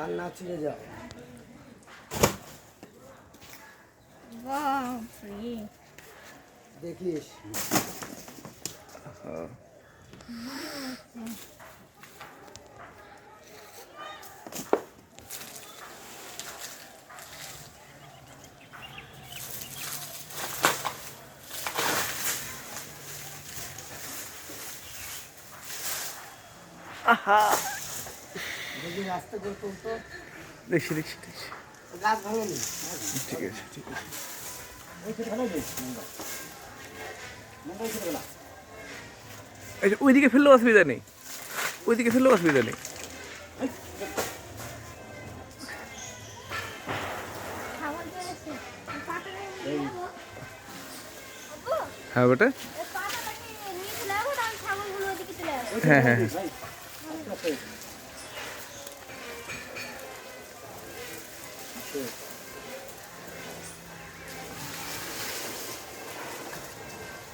আর না ছিঁড়ে যাও। দেখিস যদি রাস্তা করে তুলতো। দেখছি দেখছি দেখছি। গাছ ভালো নেই। ঠিক আছে ঠিক আছে। এই যে ওইদিকে ফেললেও অসুবিধা নেই, ওইদিকে ফেললেও অসুবিধা নেই। হ্যাঁ বেটা, হ্যাঁ হ্যাঁ হ্যাঁ।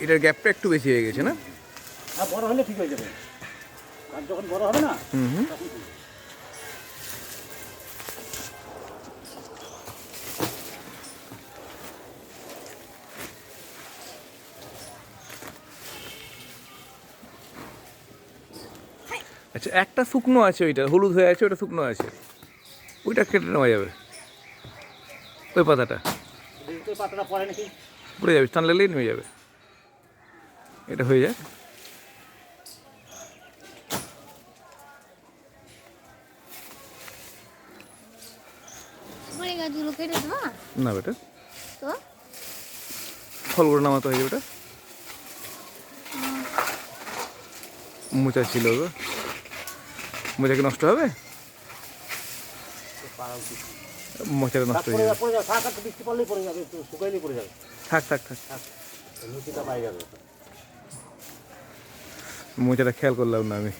এটার গ্যাপটা একটু বেশি হয়ে গেছে না? হ্যাঁ, বড় হলে ঠিক হয়ে যাবে। আর যখন বড় হবে না হুম। তখন ঠিক। আচ্ছা, একটা শুকনো আছে, ওইটা হলুদ হয়ে আছে, ওটা শুকনো আছে, ওইটা কেটে নেওয়া যাবে। ওই পাতাটা দেখতে পাতাটা পড়ে নাকি? পড়ে যাবে, টান লাগলেই নেমে যাবে। এটা হয়ে যায়। না বেটা, ফল করে নামাতে হয়ে যাবে। ওটা মোচা ছিল গো, মোচা কি নষ্ট হবে? মোচাটা নষ্ট হয়ে যাবে। পড়ে যাবে, শাক আর বৃষ্টি পড়লেই পড়ে যাবে, একটু শুকাইলেই পড়ে যাবে। থাক থাক থাক, নিচেটা পাই যাবে। মোচাটা খেয়াল করলাম না আমি।